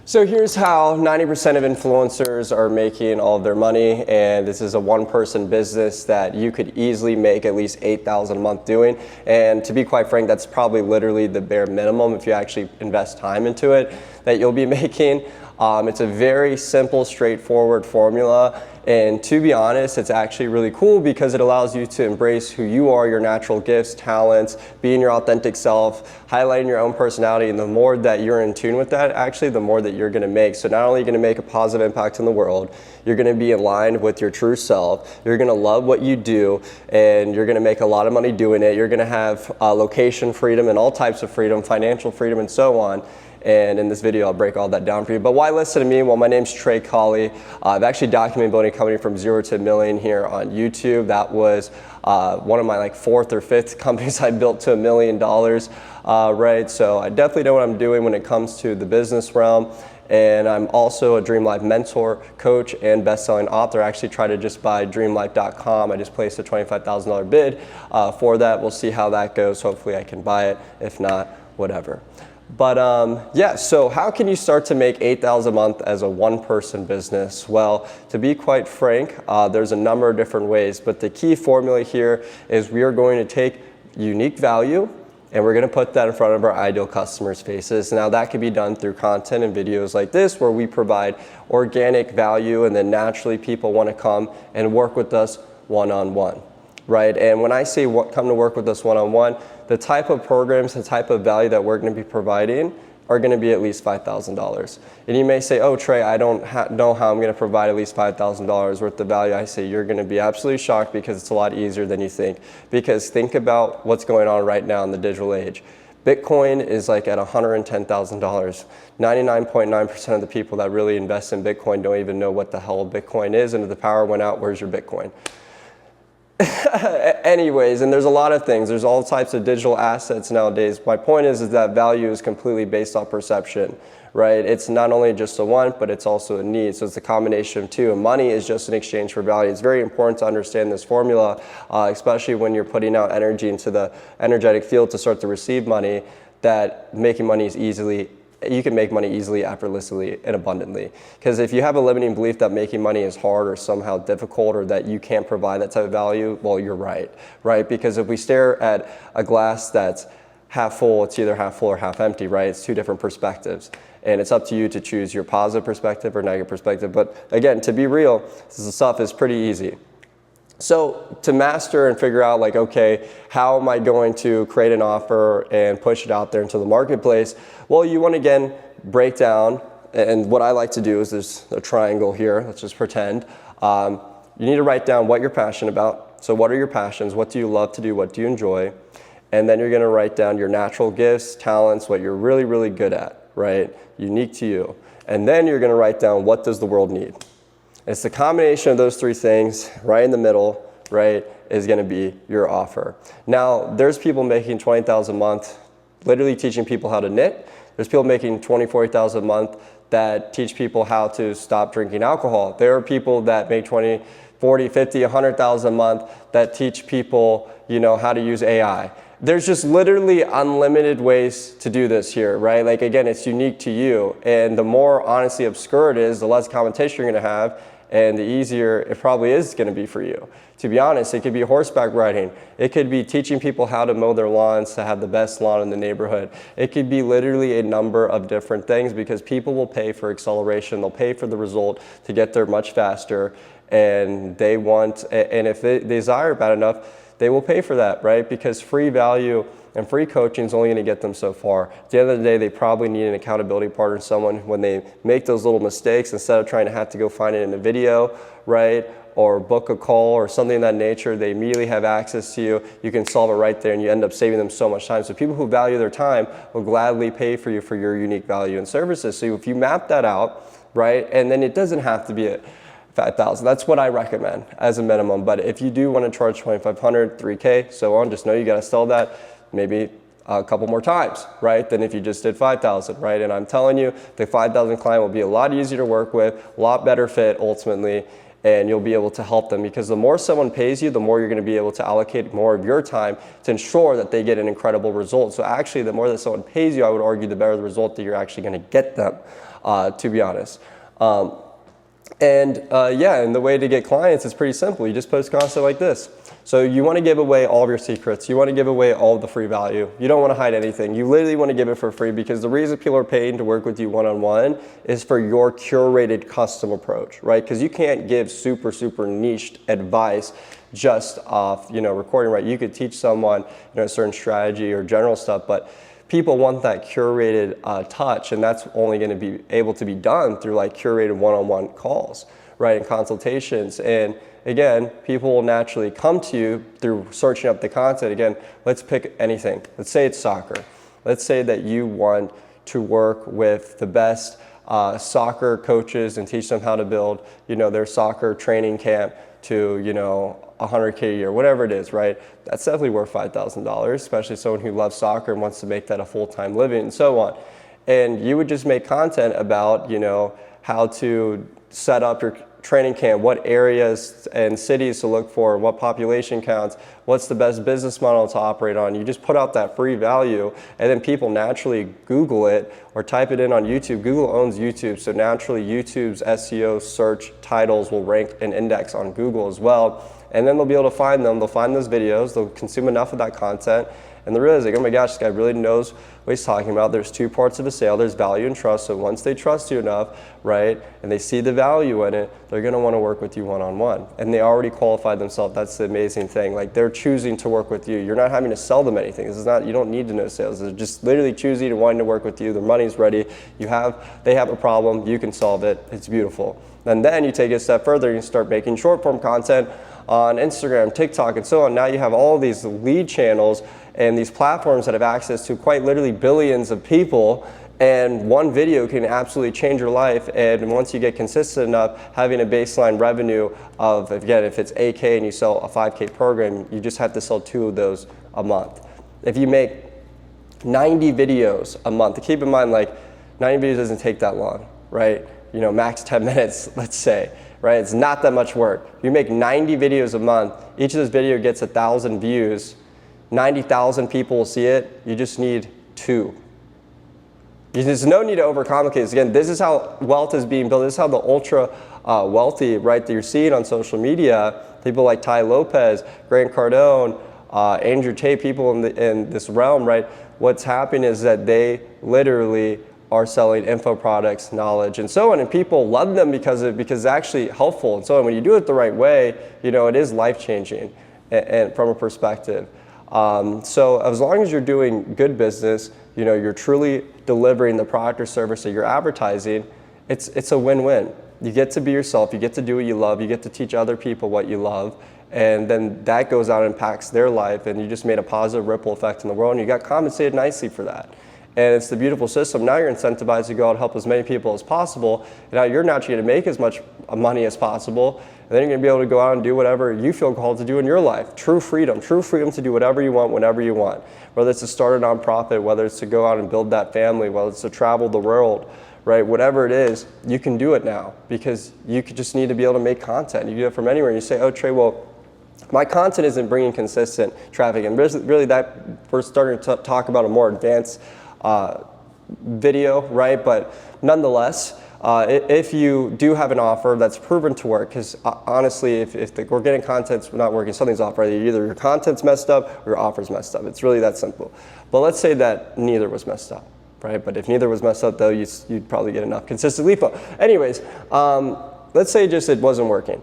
So here's how 90% of influencers are making all of their money, and this is a one-person business that you could easily make at least $8,000 a month doing. And to be quite frank, that's probably literally the bare minimum if you actually invest time into it that you'll be making. It's a very simple, straightforward formula. And to be honest, it's actually really cool because it allows you to embrace who you are, your natural gifts, talents, being your authentic self, highlighting your own personality. And the more that you're in tune with that, actually, the more that you're going to make. So not only are you going to make a positive impact in the world, you're going to be aligned with your true self. You're going to love what you do, and you're going to make a lot of money doing it. You're going to have location freedom and all types of freedom, financial freedom, and so on. And in this video, I'll break all that down for you. But why listen to me? Well, my name's Trey Colley. I've actually documented building a company from 0 to $1 million here on YouTube. That was one of my fourth or fifth companies I built to $1 million, right? So I definitely know what I'm doing when it comes to the business realm. And I'm also a Dream Life mentor, coach, and best-selling author. I actually tried to just buy dreamlife.com. I just placed a $25,000 bid for that. We'll see how that goes. Hopefully I can buy it. If not, whatever. But yeah, so how can you start to make $8,000 a month as a one-person business? Well, to be quite frank, there's a number of different ways, but the key formula here is we are going to take unique value and we're going to put that in front of our ideal customers' faces. Now that can be done through content and videos like this where we provide organic value, and then naturally people want to come and work with us one-on-one. Right, and when I say come to work with us one-on-one, the type of programs, the type of value that we're going to be providing are going to be at least $5,000. And you may say, oh, Trey, I don't know how I'm going to provide at least $5,000 worth of value. I say you're going to be absolutely shocked because it's a lot easier than you think. Because think about what's going on right now in the digital age. Bitcoin is at $110,000. 99.9% of the people that really invest in Bitcoin don't even know what the hell Bitcoin is, and if the power went out, where's your Bitcoin? Anyways, and there's a lot of things. There's all types of digital assets nowadays. My point is that value is completely based on perception, right? It's not only just a want, but it's also a need. So it's a combination of two. And money is just an exchange for value. It's very important to understand this formula, especially when you're putting out energy into the energetic field to start to receive money, that making money is you can make money easily, effortlessly, and abundantly. Because if you have a limiting belief that making money is hard or somehow difficult or that you can't provide that type of value, well, you're right? Because if we stare at a glass that's half full, it's either half full or half empty, right? It's two different perspectives. And it's up to you to choose your positive perspective or negative perspective. But again, to be real, this stuff is pretty easy. So to master and figure out okay, how am I going to create an offer and push it out there into the marketplace? Well, you want to again break down, and what I like to do is there's a triangle here, let's just pretend. You need to write down what you're passionate about. So what are your passions? What do you love to do? What do you enjoy? And then you're going to write down your natural gifts, talents, what you're really, really good at, right? Unique to you. And then you're going to write down what does the world need? It's the combination of those three things right in the middle, right, is going to be your offer. Now, there's people making $20,000 a month, literally teaching people how to knit. There's people making $20,000, $40,000 a month that teach people how to stop drinking alcohol. There are people that make $20,000, $40,000, $50,000, $100,000 a month that teach people, how to use AI. There's just literally unlimited ways to do this here, right? Again, it's unique to you. And the more honestly obscure it is, the less competition you're going to have, and the easier it probably is going to be for you. To be honest, it could be horseback riding. It could be teaching people how to mow their lawns to have the best lawn in the neighborhood. It could be literally a number of different things because people will pay for acceleration. They'll pay for the result to get there much faster, and they want, and if they desire it bad enough, they will pay for that, right? Because free value and free coaching is only going to get them so far. At the end of the day, they probably need an accountability partner, someone when they make those little mistakes, instead of trying to have to go find it in a video, right? Or book a call or something of that nature, they immediately have access to you. You can solve it right there and you end up saving them so much time. So people who value their time will gladly pay for you for your unique value and services. So if you map that out, right? And then it doesn't have to be a $5,000. That's what I recommend as a minimum. But if you do want to charge $2,500, $3,000, so on, just know you got to sell that maybe a couple more times, right, than if you just did $5,000, right? And I'm telling you, the $5,000 client will be a lot easier to work with, a lot better fit ultimately, and you'll be able to help them, because the more someone pays you, the more you're going to be able to allocate more of your time to ensure that they get an incredible result. So actually, the more that someone pays you, I would argue the better the result that you're actually going to get them, to be honest. And the way to get clients is pretty simple. You just post content like this. So you want to give away all of your secrets. You want to give away all of the free value. You don't want to hide anything. You literally want to give it for free, because the reason people are paying to work with you one-on-one is for your curated custom approach, right? Because you can't give super, super niched advice just off, recording, right? You could teach someone, a certain strategy or general stuff, but people want that curated touch, and that's only going to be able to be done through like curated one-on-one calls, right, and consultations. And again, people will naturally come to you through searching up the content. Again, let's pick anything. Let's say it's soccer. Let's say that you want to work with the best soccer coaches and teach them how to build, their soccer training camp to, $100K a year, whatever it is, right? That's definitely worth $5,000, especially someone who loves soccer and wants to make that a full-time living and so on. And you would just make content about, how to set up your training camp, what areas and cities to look for, what population counts, what's the best business model to operate on. You just put out that free value, and then people naturally Google it or type it in on YouTube. Google owns YouTube, so naturally YouTube's SEO search titles will rank and index on Google as well. And then they'll be able to find them, they'll find those videos, they'll consume enough of that content, and they'll realize, like, oh my gosh, this guy really knows what he's talking about. There's two parts of a sale. There's value and trust. So once they trust you enough, right, and they see the value in it, they're going to want to work with you one-on-one. And they already qualified themselves. That's the amazing thing. Like, they're choosing to work with you. You're not having to sell them anything. This is not, you don't need to know sales. They're just literally choosing and wanting to work with you. Their money's ready. They have a problem. You can solve it. It's beautiful. And then you take it a step further. You start making short-form content on Instagram, TikTok, and so on. Now you have all these lead channels and these platforms that have access to quite literally billions of people, and one video can absolutely change your life. And once you get consistent enough, having a baseline revenue of, again, if it's 8K and you sell a 5K program, you just have to sell 2 of those a month. If you make 90 videos a month, keep in mind, like, 90 videos doesn't take that long, right? Max 10 minutes, let's say, right? It's not that much work. If you make 90 videos a month, each of those videos gets 1,000 views, 90,000 people will see it. You just need 2. There's no need to overcomplicate this. Again, this is how wealth is being built. This is how the ultra wealthy, right, that you're seeing on social media, people like Tai Lopez, Grant Cardone, Andrew Tate, people in this realm, right? What's happening is that they literally are selling info products, knowledge, and so on, and people love them because it's actually helpful and so on. When you do it the right way, it is life-changing, and from a perspective. So as long as you're doing good business, you're truly delivering the product or service that you're advertising, it's a win-win. You get to be yourself, you get to do what you love, you get to teach other people what you love, and then that goes out and impacts their life, and you just made a positive ripple effect in the world, and you got compensated nicely for that. And it's the beautiful system. Now you're incentivized to go out and help as many people as possible. And now you're naturally going to make as much money as possible. And then you're going to be able to go out and do whatever you feel called to do in your life. True freedom to do whatever you want, whenever you want. Whether it's to start a nonprofit, whether it's to go out and build that family, whether it's to travel the world, right? Whatever it is, you can do it now, because you just need to be able to make content. You can do it from anywhere. And you say, oh, Trey, well, my content isn't bringing consistent traffic. And really that we're starting to talk about a more advanced video, right? But nonetheless, if you do have an offer that's proven to work, because honestly, if the organic content's not working, something's off, right? Either your content's messed up or your offer's messed up. It's really that simple. But let's say that neither was messed up, right? But if neither was messed up, though, you'd probably get enough consistent lead flow. Anyways, let's say just it wasn't working.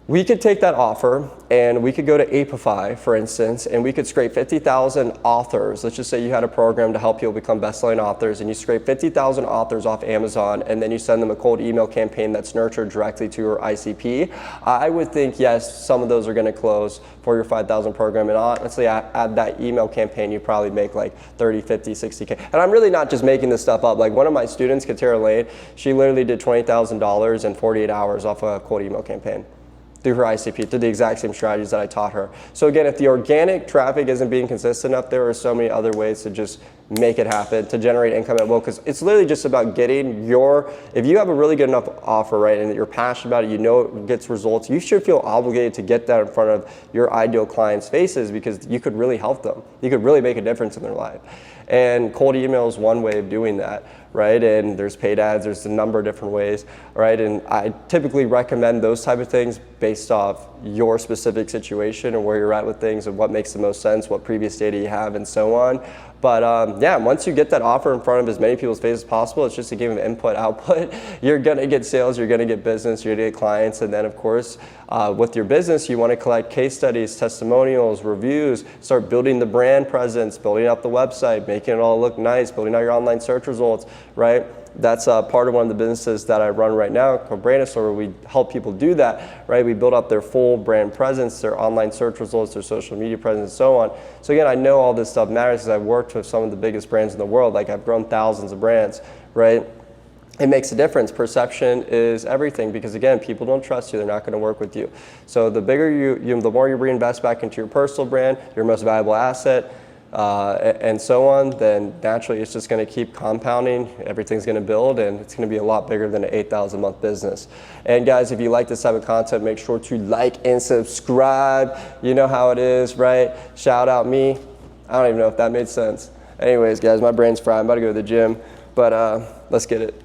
We could take that offer and we could go to Apify, for instance, and we could scrape 50,000 authors. Let's just say you had a program to help people become best-selling authors, and you scrape 50,000 authors off Amazon, and then you send them a cold email campaign that's nurtured directly to your ICP. I would think, yes, some of those are going to close for your 5,000 program, and honestly, add that email campaign, you probably make like 30, 50, 60K. And I'm really not just making this stuff up. Like one of my students, Katara Lane, she literally did $20,000 in 48 hours off a cold email campaign. through her ICP, through the exact same strategies that I taught her. So again, if the organic traffic isn't being consistent enough, there are so many other ways to just make it happen, to generate income at will, because it's literally just about getting if you have a really good enough offer, right, and you're passionate about it, you know it gets results, you should feel obligated to get that in front of your ideal clients' faces, because you could really help them. You could really make a difference in their life. And cold email is one way of doing that, right? And there's paid ads, there's a number of different ways, right? And I typically recommend those type of things based off your specific situation and where you're at with things and what makes the most sense, what previous data you have, and so on. But yeah, once you get that offer in front of as many people's faces as possible, it's just a game of input, output. You're gonna get sales, you're gonna get business, you're gonna get clients, and then of course, with your business, you wanna collect case studies, testimonials, reviews, start building the brand presence, building out the website, making it all look nice, building out your online search results, right? That's part of one of the businesses that I run right now called Brandistore, where we help people do that, right? We build up their full brand presence, their online search results, their social media presence, and so on. So again, I know all this stuff matters because I've worked with some of the biggest brands in the world. Like I've grown thousands of brands, right? It makes a difference. Perception is everything, because again, people don't trust you, they're not going to work with you. So the bigger the more you reinvest back into your personal brand, your most valuable asset, and so on, then naturally it's just going to keep compounding, everything's going to build, and it's going to be a lot bigger than an 8,000 month business. And guys, if you like this type of content, make sure to like and subscribe. You know how it is, right? Shout out me. I don't even know if that made sense. Anyways, guys, my brain's fried. I'm about to go to the gym, but let's get it.